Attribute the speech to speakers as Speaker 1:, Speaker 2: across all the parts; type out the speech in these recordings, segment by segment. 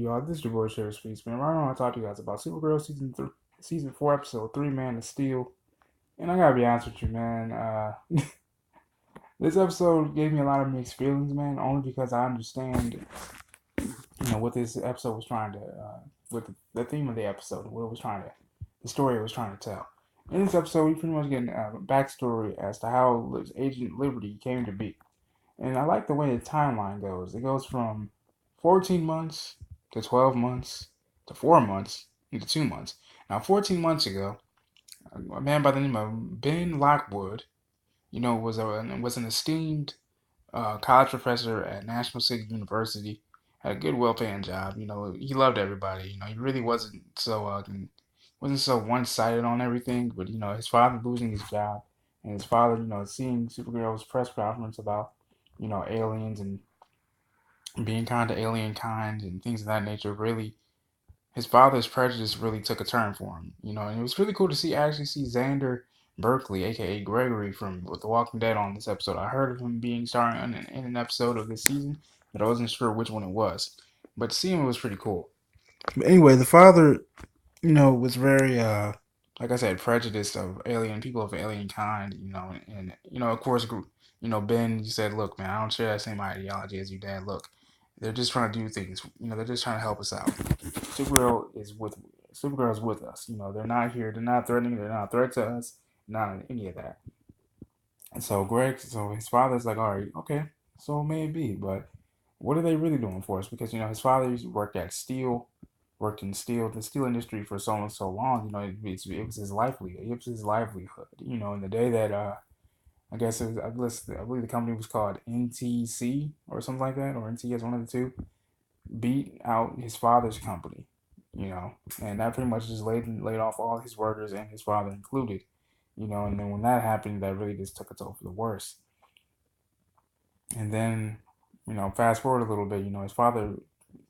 Speaker 1: y'all? This is your boy Sheriff Speaks, man. Right now, I want to talk to you guys about Supergirl season 4, episode 3, Man of Steel. And I gotta be honest with you, man. This episode gave me a lot of mixed feelings, man. Only because I understand, what this episode was trying to, with the theme of the episode, what it was trying to, the story it was trying to tell. In this episode, we pretty much get a backstory as to how Agent Liberty came to be. And I like the way the timeline goes. It goes from 14 months to 12 months to 4 months into 2 months. Now, 14 months ago, a man by the name of Ben Lockwood, was an esteemed college professor at National City University. Had a good, well-paying job. He loved everybody. He really wasn't so one-sided on everything. But his father losing his job, and his father, seeing Supergirl's press conference about, aliens and being kind to alien kind and things of that nature, really, his father's prejudice really took a turn for him. And it was really cool to actually see Xander Berkeley, aka Gregory from The Walking Dead, on this episode. I heard of him being starring in an episode of this season, but I wasn't sure which one it was. But seeing him was pretty cool. But anyway, the father, was very like I said, prejudiced of alien people of alien kind, and of course, Ben, you said, look, man, I don't share that same ideology as your dad. Look, they're just trying to do things. They're just trying to help us out. Supergirl is with Supergirl is with us. They're not here. They're not threatening. They're not a threat to us. Not any of that. And so his father's like, all right, okay, so maybe, but what are they really doing for us? Because his father used to worked in the steel industry for so long. It was his livelihood. It was his livelihood. In the day that I guess I believe the company was called NTC or something like that, or NTS, one of the two, beat out his father's company. And that pretty much just laid off all his workers and his father included. And then when that happened, that really just took it over the worst. And then, fast forward a little bit, his father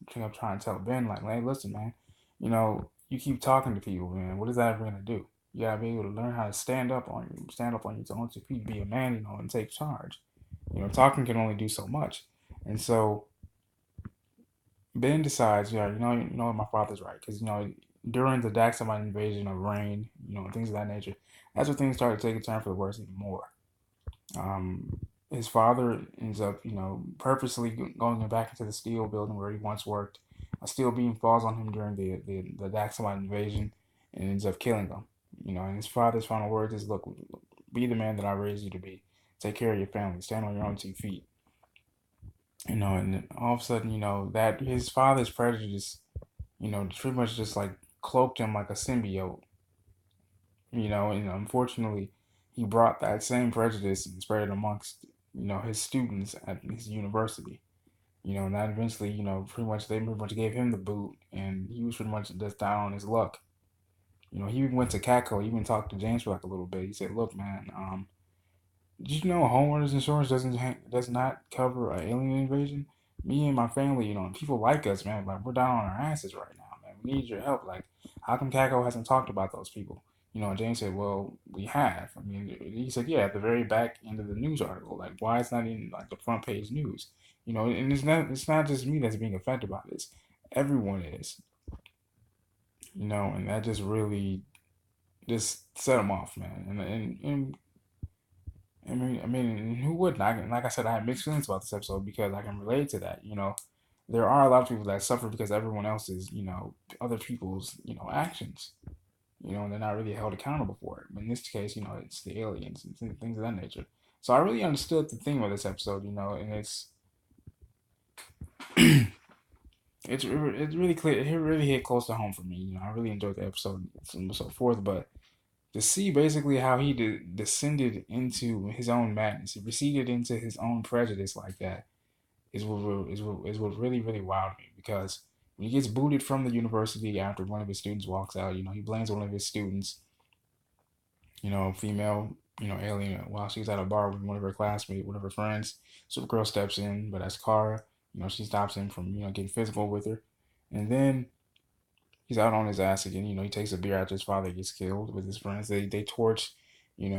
Speaker 1: kept trying to tell Ben, like, hey, listen, man, you keep talking to people, man. What is that ever gonna do? You gotta be able to learn how to stand up on your own 2 feet, be a man, and take charge. Talking can only do so much. And so Ben decides, yeah, what, my father's right, because during the Daxamite invasion of Rain, things of that nature, that's when things started taking a turn for the worse even more. His father ends up, purposely going back into the steel building where he once worked. A steel beam falls on him during the Daxamite invasion and ends up killing him. And his father's final words is, "Look, be the man that I raised you to be. Take care of your family. Stand on your own 2 feet." And then all of a sudden, that his father's prejudice, pretty much just like cloaked him like a symbiote. And unfortunately, he brought that same prejudice and spread it amongst, his students at his university. And that eventually, they pretty much gave him the boot, and he was pretty much just down on his luck. He even went to Catco. He even talked to James for like a little bit. He said, "Look, man, did you know homeowners insurance does not cover an alien invasion? Me and my family, people like us, man. Like we're down on our asses right now, man. We need your help. Like, how come Kako hasn't talked about those people?" And James said, "Well, we have. I mean," he said, "Yeah, at the very back end of the news article. Like, why it's not in like the front page news? And it's not just me that's being affected by this. Everyone is. And that just really just set him off, man. And I mean, who wouldn't? Like I said, I have mixed feelings about this episode because I can relate to that. There are a lot of people that suffer because everyone else's, other people's, actions. And they're not really held accountable for it. But in this case, it's the aliens and things of that nature. So I really understood the theme of this episode, and it's really clear. It really hit close to home for me. I really enjoyed the episode and so forth. But to see basically how he descended into his own madness, he receded into his own prejudice like that, is what really really wowed me. Because when he gets booted from the university after one of his students walks out, he blames one of his students, female, alien, while she's at a bar with one of her classmates, one of her friends. Supergirl steps in, but as Kara, she stops him from getting physical with her, and then he's out on his ass again. He takes a beer after his father gets killed with his friends. They torch, the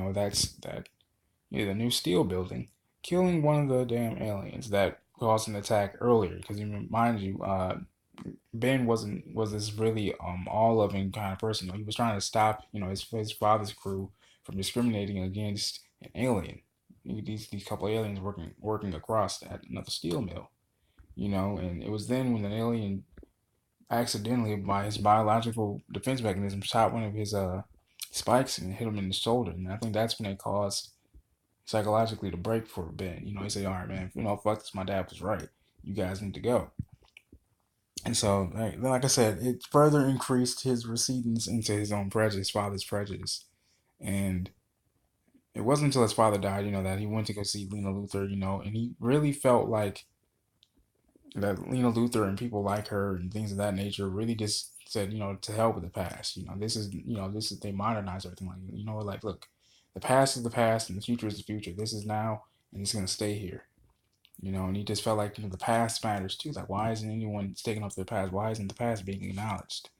Speaker 1: new steel building, killing one of the damn aliens that caused an attack earlier. Because mind you, Ben was this really all loving kind of person. You know, he was trying to stop his father's crew from discriminating against an alien. These couple aliens working across at another steel mill. You know, and it was then when an alien accidentally by his biological defense mechanism shot one of his spikes and hit him in the shoulder, and I think that's when it caused psychologically to break for Ben. You know, he said, "All right, man, fuck this. My dad was right. You guys need to go." And so, like I said, it further increased his recedence into his own prejudice, father's prejudice. And it wasn't until his father died, that he went to go see Lena Luthor, and he really felt like that Lena Luthor and people like her and things of that nature really just said, to hell with the past. They modernize everything. Like, like, look, the past is the past and the future is the future. This is now and it's going to stay here. And he just felt like, the past matters too. Like, why isn't anyone taking up their past? Why isn't the past being acknowledged?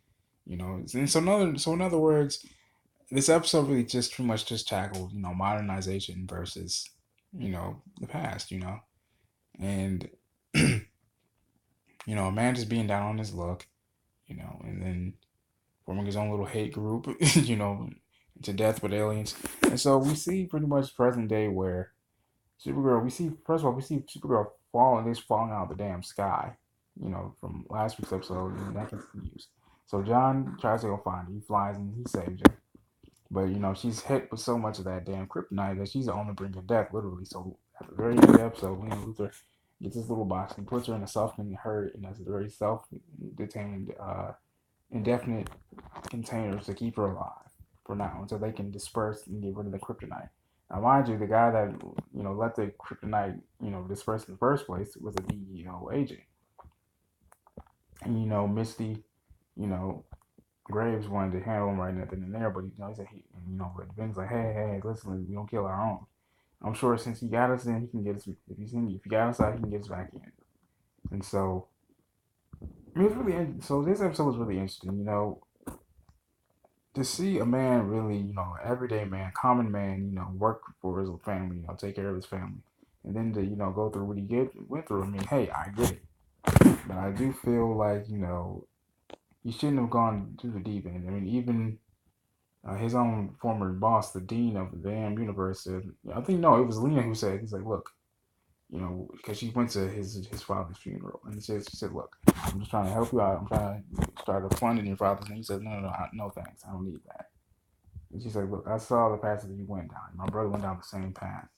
Speaker 1: And so in other words, this episode really just pretty much just tackled, modernization versus, the past, and, a man just being down on his luck, and then forming his own little hate group, to death with aliens. And so we see pretty much present day where Supergirl, first of all, we see Supergirl falling out of the damn sky, from last week's episode, and that continues. So John tries to go find her. He flies and he saves her. But, she's hit with so much of that damn kryptonite that she's on the brink of death, literally. So at the very end of the episode, Lena Luthor gets this little box and puts her in a very self-detained, indefinite containers to keep her alive for now until they can disperse and get rid of the kryptonite. Now, mind you, the guy that let the kryptonite disperse in the first place was a DEO agent, and Misty, you know Graves wanted to handle him right then and there, but he said but Ben's like, hey, listen, we don't kill our own. I'm sure since he got us in, he can get us. If he got us out, he can get us back in. And so it was really so. This episode was really interesting. To see a man really, everyday man, common man, work for his family, take care of his family, and then to, go through what he went through. I mean, hey, I get it, but I do feel like, he shouldn't have gone to the deep end. I mean, even his own former boss, the dean of the damn universe, said, I think no, it was Lena who said, he's like, look, because she went to his father's funeral, and she said, look, I'm just trying to help you out. I'm trying to start a fund in your father's name. He said, no, thanks, I don't need that. And she's like, look, I saw the path that you went down. My brother went down the same path.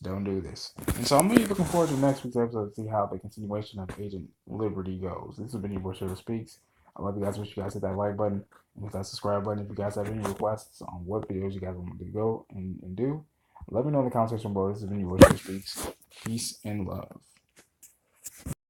Speaker 1: Don't do this. And so I'm really looking forward to next week's episode to see how the continuation of Agent Liberty goes. This has been your boy Sugar Speaks. I love you guys. Wish you guys hit that like button and hit that subscribe button. If you guys have any requests on what videos you guys want me to go and do, let me know in the comment section below. This has been your boy Sugar Speaks. Peace and love.